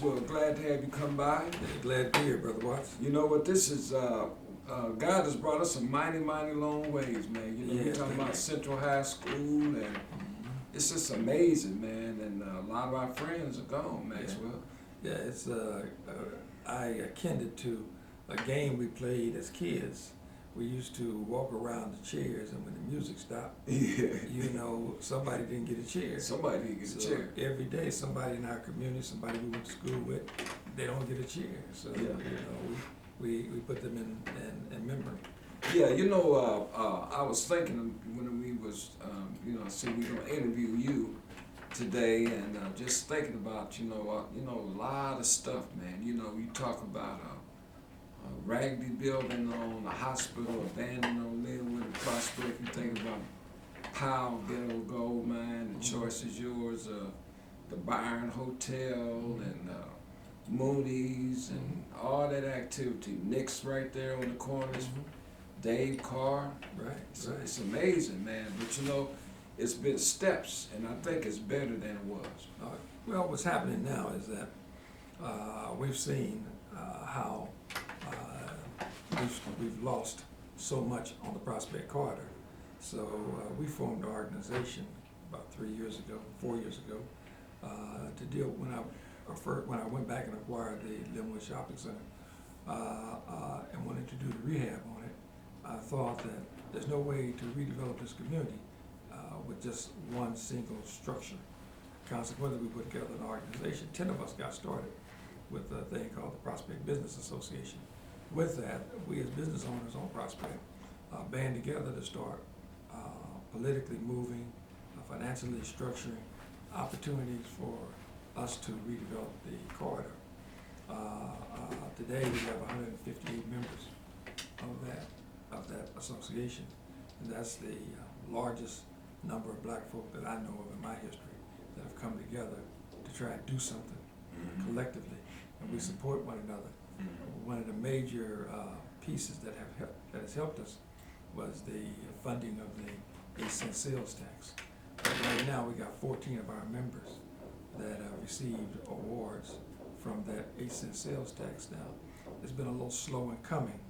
Maxwell, glad to have you come by. Yeah, glad to be here, Brother Watts. You know what this is, God has brought us a mighty, mighty long ways, man. You know, Yeah, we're talking about Central High School, and it's just amazing, man. And a lot of our friends are gone, Maxwell. Yeah, it's I akin it to a game we played as kids. We used to walk around the chairs, and when the music stopped, you know, somebody didn't get a chair. Somebody didn't get a chair. Every day, somebody in our community, somebody we went to school with, they don't get a chair. So, you know, we put them in memory. Yeah, you know, I was thinking when we was, you know, I said we're gonna interview you today, and just thinking about, you know, a lot of stuff, man. You know, you talk about a raggedy building on a hospital, abandoned on Linwood Prospect. You think about Powell Ghetto Gold Mine, the choice is yours, the Byron Hotel, and Mooney's, and all that activity. Nick's right there on the corners, Dave Carr. Right, So right. it's amazing, man. But you know, it's been steps, and I think it's better than it was. Well, what's happening now is that we've seen how we've lost so much on the Prospect Corridor. So we formed an organization about 4 years ago, to deal when I went back and acquired the Linwood Shopping Center and wanted to do the rehab on it. I thought that there's no way to redevelop this community with just one single structure. Consequently, we put together an organization. 10 of us got started with a thing called the Prospect Business Association. With that, we as business owners on Prospect band together to start politically moving, financially structuring opportunities for us to redevelop the corridor. Today we have 158 members of that association, and that's the largest number of black folk that I know of in my history that have come together to try and do something collectively, and we support one another. One of the major pieces that has helped us was the funding of the 8-cent sales tax. Right now we got 14 of our members that have received awards from that 8-cent sales tax. Now, it's been a little slow in coming,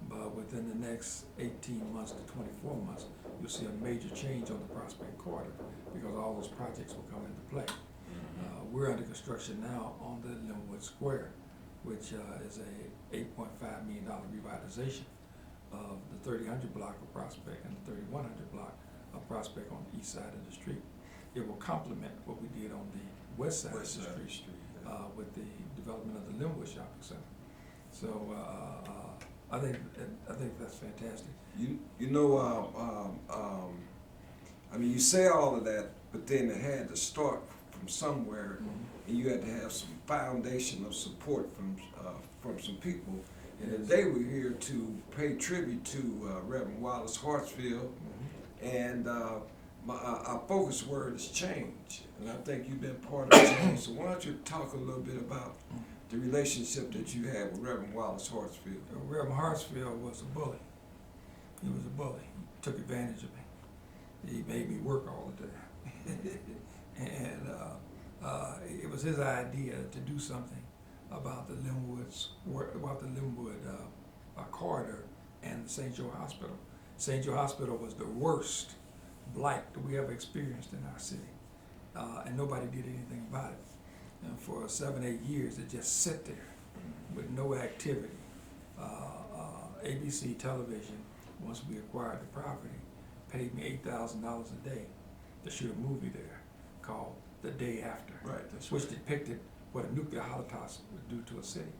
but within the next 18 months to 24 months, you'll see a major change on the Prospect Corridor because all those projects will come into play. We're under construction now on the Linwood Square, which is a $8.5 million revitalization of the 3000 block of Prospect and the 3100 block of Prospect on the east side of the street. It will complement what we did on the west side of the street with the development of the Linwood Shopping Center. So I think that's fantastic. You know, I mean, you say all of that, but then it had to start from somewhere, and you had to have some foundation of support from some people. And today we're here to pay tribute to Reverend Wallace Hartsfield, and our focus word is change, and I think you've been part of change. So why don't you talk a little bit about the relationship that you had with Reverend Wallace Hartsfield? Reverend Hartsfield was a bully. He was a bully. He took advantage of me. He made me work all the time. And it was his idea to do something about the Linwood corridor and the St. Joe Hospital. St. Joe Hospital was the worst blight that we ever experienced in our city, and nobody did anything about it. And for 7-8 years, it just sat there with no activity. ABC television, once we acquired the property, paid me $8,000 a day to shoot a movie there called The Day After, which depicted what a nuclear holocaust would do to a city.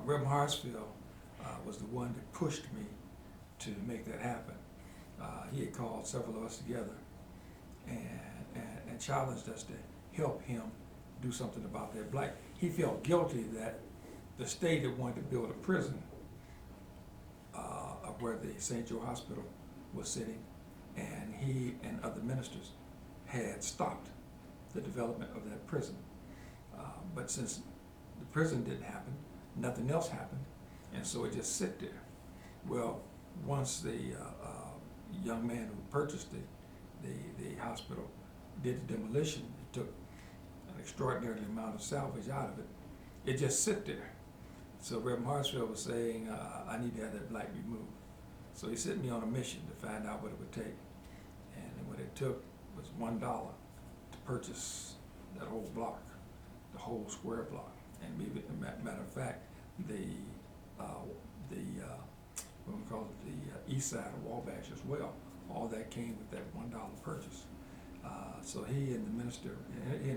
Reverend Hartsfield was the one that pushed me to make that happen. He had called several of us together and challenged us to help him do something about that blight. He felt guilty that the state had wanted to build a prison of where the St. Joe Hospital was sitting, and he and other ministers had stopped the development of that prison. But since the prison didn't happen, nothing else happened, and so it just sit there. Well, once the young man who purchased the hospital did the demolition, it took an extraordinary amount of salvage out of it. It just sit there. So Reverend Hartsfield was saying, I need to have that blight removed. So he sent me on a mission to find out what it would take. And what it took was $1 to purchase that whole block, the whole square block. And matter of fact, what we call it, the east side of Wabash as well, all that came with that $1 purchase. So he and the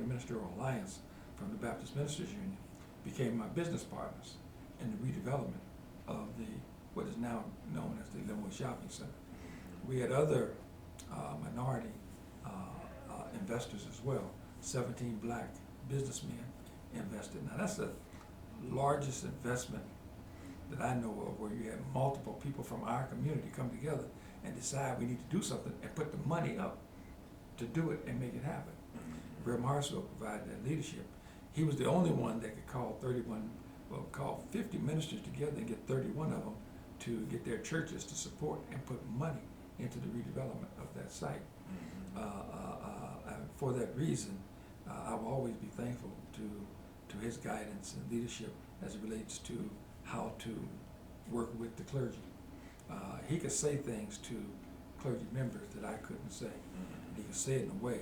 Ministerial Alliance from the Baptist Ministers Union became my business partners in the redevelopment of what is now known as the Linwood Shopping Center. We had other minority investors as well. 17 black businessmen invested. Now that's the largest investment that I know of where you have multiple people from our community come together and decide we need to do something and put the money up to do it and make it happen. Reverend Hartsfield provided that leadership. He was the only one that could call 50 ministers together and get 31 of them to get their churches to support and put money into the redevelopment of that site. For that reason, I will always be thankful to his guidance and leadership as it relates to how to work with the clergy. He could say things to clergy members that I couldn't say. He could say it in a way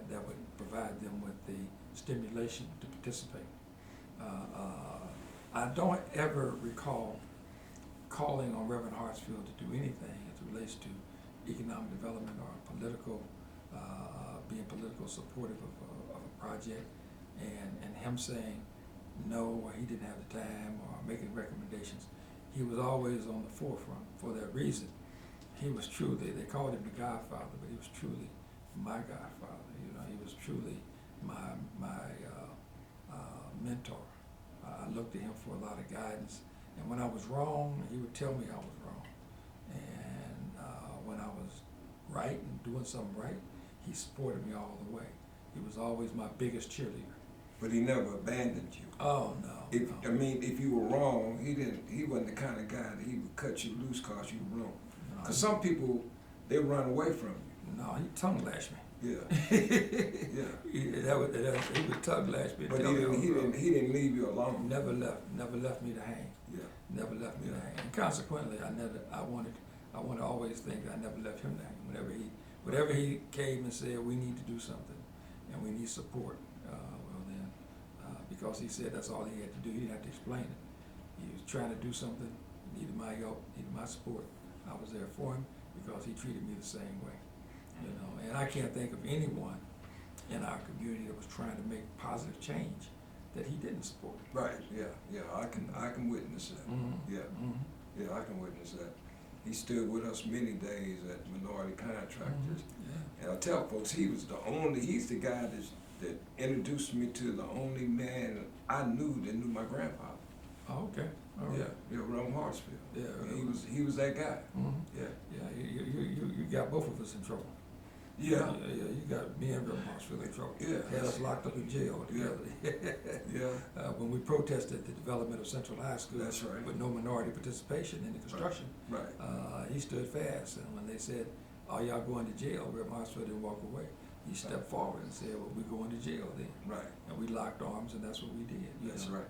that would provide them with the stimulation to participate. I don't ever recall calling on Reverend Hartsfield to do anything as it relates to economic development or political, being political supportive of a project, and him saying no, or he didn't have the time, or making recommendations. He was always on the forefront. For that reason, he was truly, they called him the Godfather, but he was truly my Godfather. You know, he was truly my mentor. I looked to him for a lot of guidance, and when I was wrong, he would tell me I was wrong. And when I was right and doing something right, he supported me all the way. He was always my biggest cheerleader. But he never abandoned you. Oh no. I mean, if you were wrong, he wasn't the kind of guy that he would cut you loose cause you were wrong. Because some people, they run away from you. No, he tongue lashed me. Yeah. Yeah. He would tongue lash me. But he didn't leave you alone. Never left me to hang. Yeah. Never left me to hang. And consequently, I want to always think I never left him to hang. Whenever he came and said we need to do something and we need support, because he said that's all he had to do. He didn't have to explain it. He was trying to do something, needed my help, needed my support. I was there for him because he treated me the same way. You know, and I can't think of anyone in our community that was trying to make positive change that he didn't support. Right. Yeah. I can witness that. Mm-hmm. Yeah. Mm-hmm. Yeah, I can witness that. He stood with us many days at Minority Contractors. Mm-hmm. Yeah. And I tell folks he's the guy that introduced me to the only man I knew that knew my grandfather. Oh, okay. All right. Yeah, Reverend Hartsfield. Yeah, he was that guy. Mm-hmm. Yeah. You got both of us in trouble. Yeah. You got me and Reverend Hartsfield in trouble. Yeah. Had us locked up in jail together. Yeah. When we protested the development of Central High School. That's right. With no minority participation in the construction. Right. He stood fast, and when they said, "Are y'all going to jail?" Reverend Hartsfield didn't walk away. He stepped forward and said, "Well, we're going to jail then." Right. And we locked arms, and that's what we did. That's right.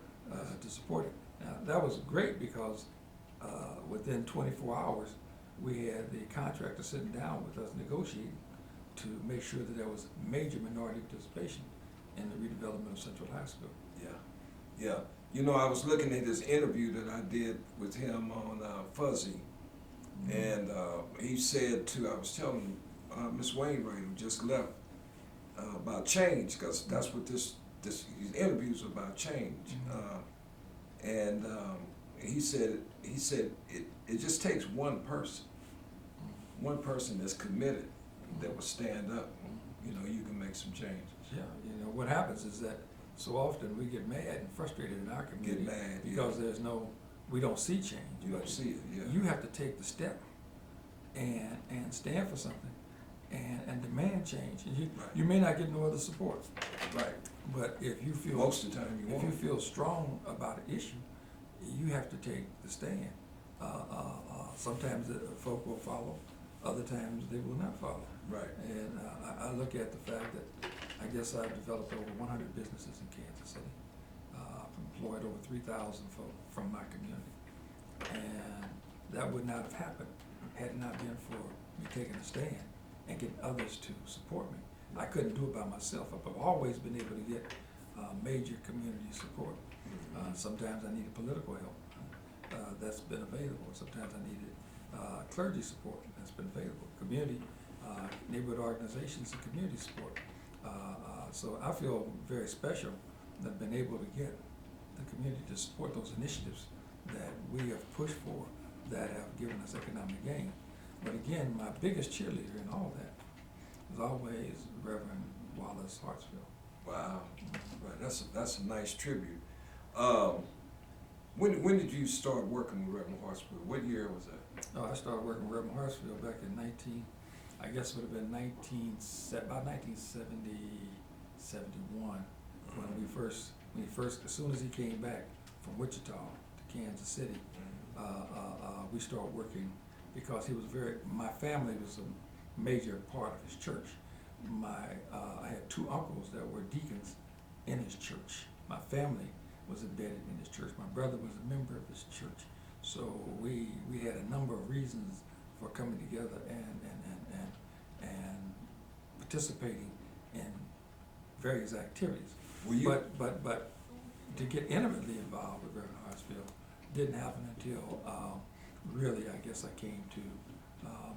To support it. Now, that was great because within 24 hours, we had the contractor sitting down with us negotiating to make sure that there was major minority participation in the redevelopment of Central High School. Yeah. You know, I was looking at this interview that I did with him on Fuzzy, and he said I was telling Miss Wainwright, who just left, about change, because that's what these interviews are about, change. And he said it just takes one person that's committed, that will stand up. You know, you can make some changes. Yeah, you know, what happens is that so often we get mad and frustrated in our community because we don't see change. You don't see it, yeah. You have to take the step and stand for something and demand change. And you may not get no other support. Right. But if you feel most of the time you feel strong about an issue, you have to take the stand. Sometimes the folk will follow, other times they will not follow. Right. And I look at the fact that I guess I've developed over 100 businesses in Kansas City. Employed over 3,000 folk from my community. And that would not have happened had it not been for me taking a stand and getting others to support me. I couldn't do it by myself. I've always been able to get major community support. Sometimes I needed political help. That's been available. Sometimes I needed clergy support. That's been available. Community, neighborhood organizations and community support. So I feel very special that I've been able to get the community to support those initiatives that we have pushed for that have given us economic gain. But again, my biggest cheerleader in all that was always Reverend Wallace Hartsfield. Wow, right. That's a nice tribute. When did you start working with Reverend Hartsfield? What year was that? Oh, I started working with Reverend Hartsfield back in I guess it would have been about 1971 when he first, as soon as he came back from Wichita to Kansas City, we started working because he was my family was a major part of his church. I had two uncles that were deacons in his church. My family was embedded in his church. My brother was a member of his church. So we had a number of reasons for coming together and participating in various activities. But to get intimately involved with Reverend Hartsfield didn't happen until really, I guess, I came to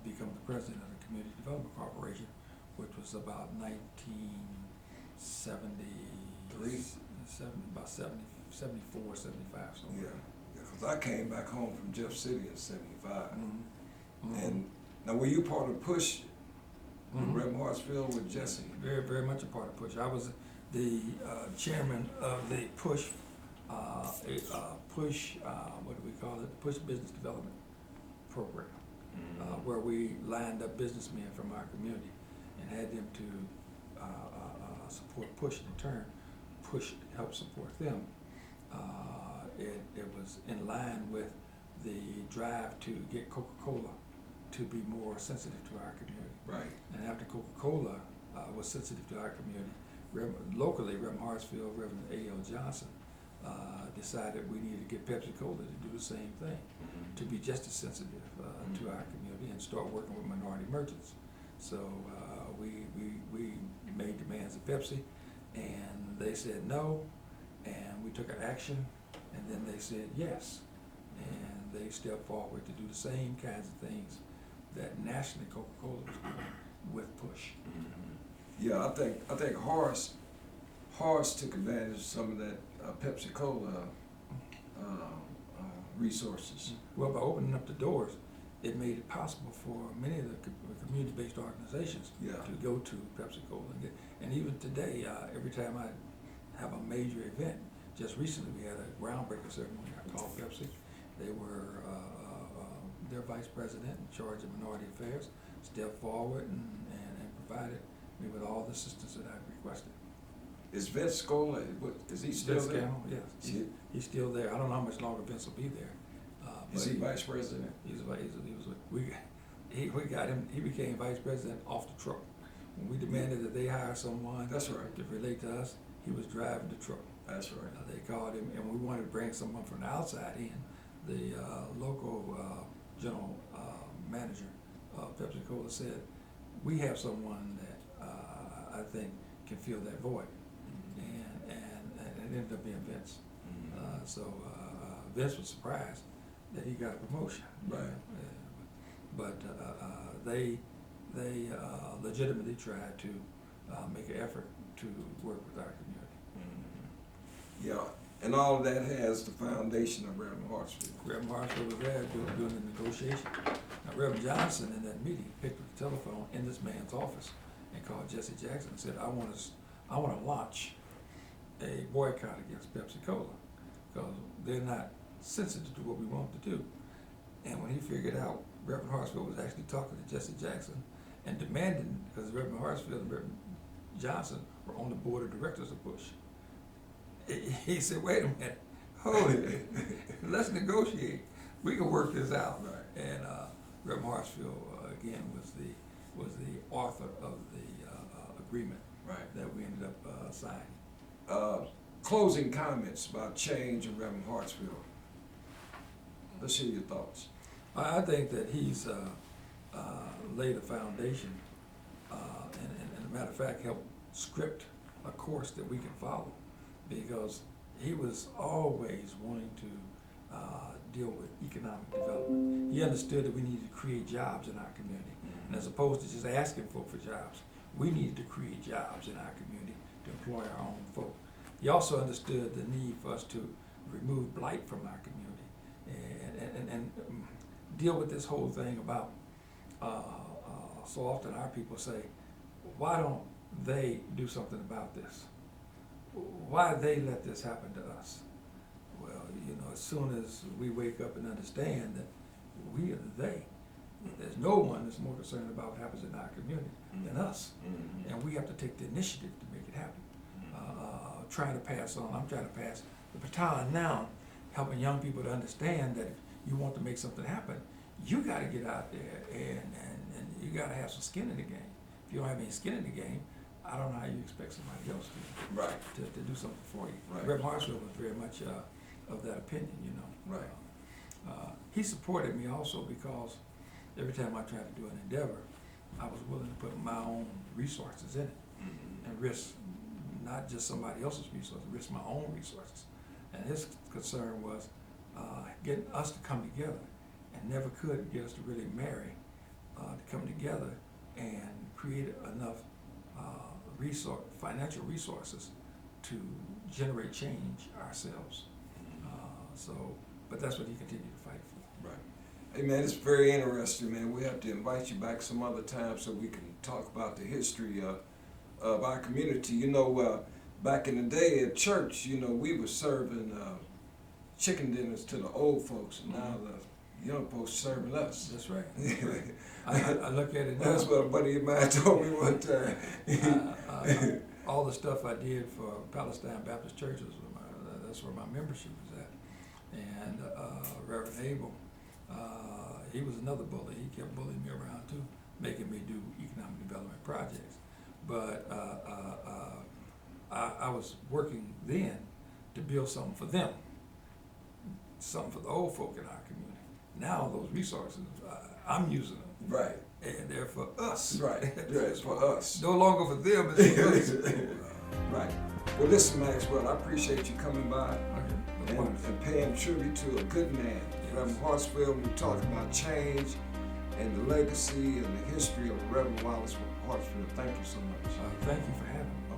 become the president of the Community Development Corporation, which was about 1973, about 74, 75, somewhere. Yeah, because I came back home from Jeff City in '75. Mm-hmm. And now, were you part of PUSH, Mm-hmm. Reverend Hartsfield with Jesse? Very, very much a part of PUSH. I was the chairman of the PUSH, what do we call it? PUSH Business Development Program, where we lined up businessmen from our community and had them to support PUSH. In turn, PUSH helped support them. It was in line with the drive to get Coca-Cola to be more sensitive to our community. Right. And after Coca-Cola was sensitive to our community, locally, Reverend Hartsfield, Reverend A.L. Johnson decided we needed to get Pepsi-Cola to do the same thing, to be just as sensitive to our community and start working with minority merchants. So we made demands of Pepsi, and they said no, and we took an action, and then they said yes, and they stepped forward to do the same kinds of things that nationally Coca-Cola was doing with PUSH. Yeah, I think Horace took advantage of some of that Pepsi-Cola resources. Well, by opening up the doors, it made it possible for many of the community-based organizations to go to Pepsi-Cola. And even today, every time I have a major event, just recently we had a groundbreaker ceremony. I called Pepsi. They were their vice president in charge of minority affairs stepped forward and provided me with all the assistance that I requested. Is Vince Scola, is he still there? Yes, he's still there. I don't know how much longer Vince will be there. Is he vice president? We got him. He became vice president off the truck. When we demanded that they hire someone That's right. to relate to us, he was driving the truck. That's right. They called him, and we wanted to bring someone from the outside in. The local general manager of Pepsi-Cola said, we have someone that I think can fill that void. And it ended up being Vince. So Vince was surprised that he got a promotion. Right. But they legitimately tried to make an effort to work with our community. Yeah, and all of that has the foundation of Reverend Hartsfield. Reverend Hartsfield was there doing the negotiation. Now, Reverend Johnson in that meeting picked up the telephone in this man's office and called Jesse Jackson and said, I want to launch a boycott against Pepsi-Cola because they're not sensitive to what we want to do. And when he figured out Reverend Hartsfield was actually talking to Jesse Jackson and demanding, because Reverend Hartsfield and Reverend Johnson were on the board of directors of PUSH, he said, wait a minute, hold it, let's negotiate. We can work this out. Right. And Reverend Hartsfield, again, was the author of the agreement Right. that we ended up signing. Closing comments about change in Reverend Hartsfield. Let's hear your thoughts. I think that he's laid a foundation, and a matter of fact, helped script a course that we can follow, because he was always wanting to deal with economic development. He understood that we needed to create jobs in our community, and as opposed to just asking folk for jobs, we needed to create jobs in our community to employ our own folk. He also understood the need for us to remove blight from our community and deal with this whole thing about, so often our people say, why don't they do something about this? Why they let this happen to us? Well, you know, as soon as we wake up and understand that we are the they, there's no one that's more concerned about what happens in our community than us. And we have to take the initiative to make it happen. I'm trying to pass the baton now, helping young people to understand that if you want to make something happen, you got to get out there and you got to have some skin in the game. If you don't have any skin in the game, I don't know how you expect somebody else to do something for you. Right. Reverend Hartsfield was very much of that opinion, you know. Right. He supported me also because every time I tried to do an endeavor, I was willing to put my own resources in it and risk not just somebody else's resources, risk my own resources. And his concern was getting us to come together, and never could get us to really marry, to come together and create enough financial resources to generate change ourselves. But that's what he continued to fight for. Right. Hey man, it's very interesting, man. We have to invite you back some other time so we can talk about the history of our community. You know, back in the day at church, you know, we were serving chicken dinners to the old folks, and now the young folks serving us. That's right. That's right. I look at it now. That's what a buddy of mine told me one time. All the stuff I did for Palestine Baptist Church, that's where my membership was at. And Reverend Abel, he was another bully. He kept bullying me around too, making me do economic development projects. But I was working then to build something for them, something for the old folk in our community. Now those resources, I'm using them. Right. And they're for us. Right. Yeah, it's for us. No longer for them, it's for us. Right. Well, listen, Maxwell, I appreciate you coming by Okay. and paying tribute to a good man. Yes. Reverend Hartsfield, we talked about change and the legacy and the history of Reverend Wallace Hartsfield. Thank you so much. Thank you for having me.